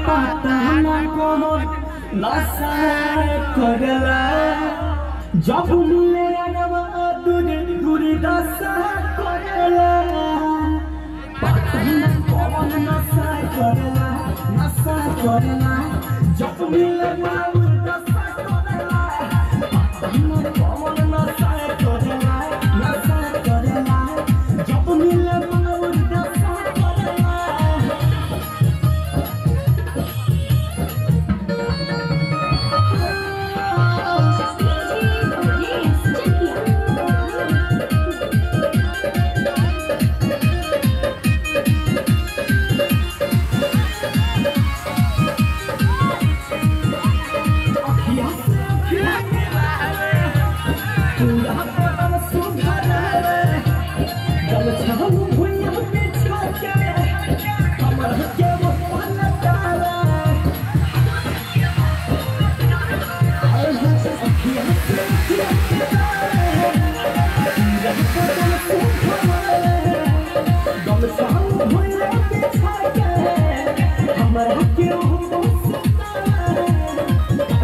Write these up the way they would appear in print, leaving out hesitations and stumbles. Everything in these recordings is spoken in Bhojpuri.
pata na komon nasa korela jabule anama duri dasa korela pata na komon nasa korela jabule anama dasa korela pata na komon nasa korela jabule anama dasa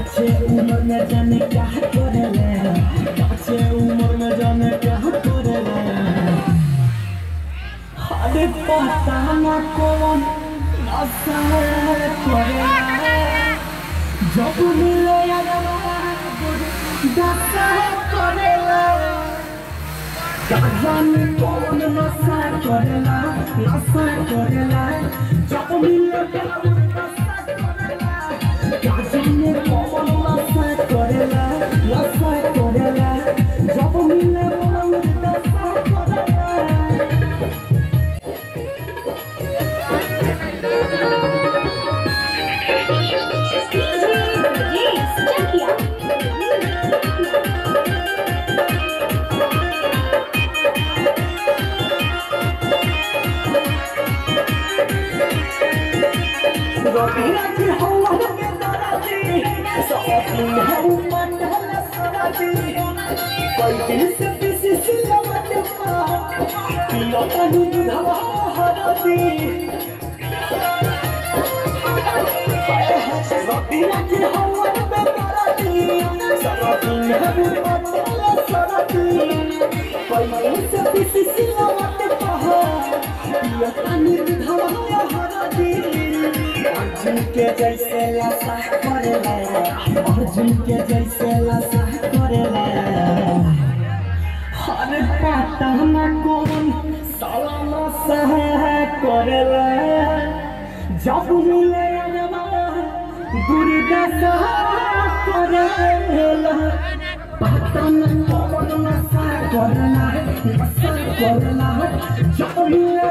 जाने क्या करेले बच्चे उम्र में जाने क्या करेले अरे पता ना कौन नशा करेले जब मिले नशा करेले जाने कौन नशा करेला जब मिले जाने कौन नशा करेला जब मिले नशा करेला कोई दिल से किसी से लमट पिया पानी धवा हरती रबिया की हवा में करती सरती है मतलब सरती कोई दिल से किसी से लमट पिया पानी धवा हरती अर्जुन के जैसे लासा करेला अर्जुन के जैसे लासा करेला हर पता न कौन साला नशा करेला जब मिले दुर्दशा करेला पता न कौन नशा करेला जब मिले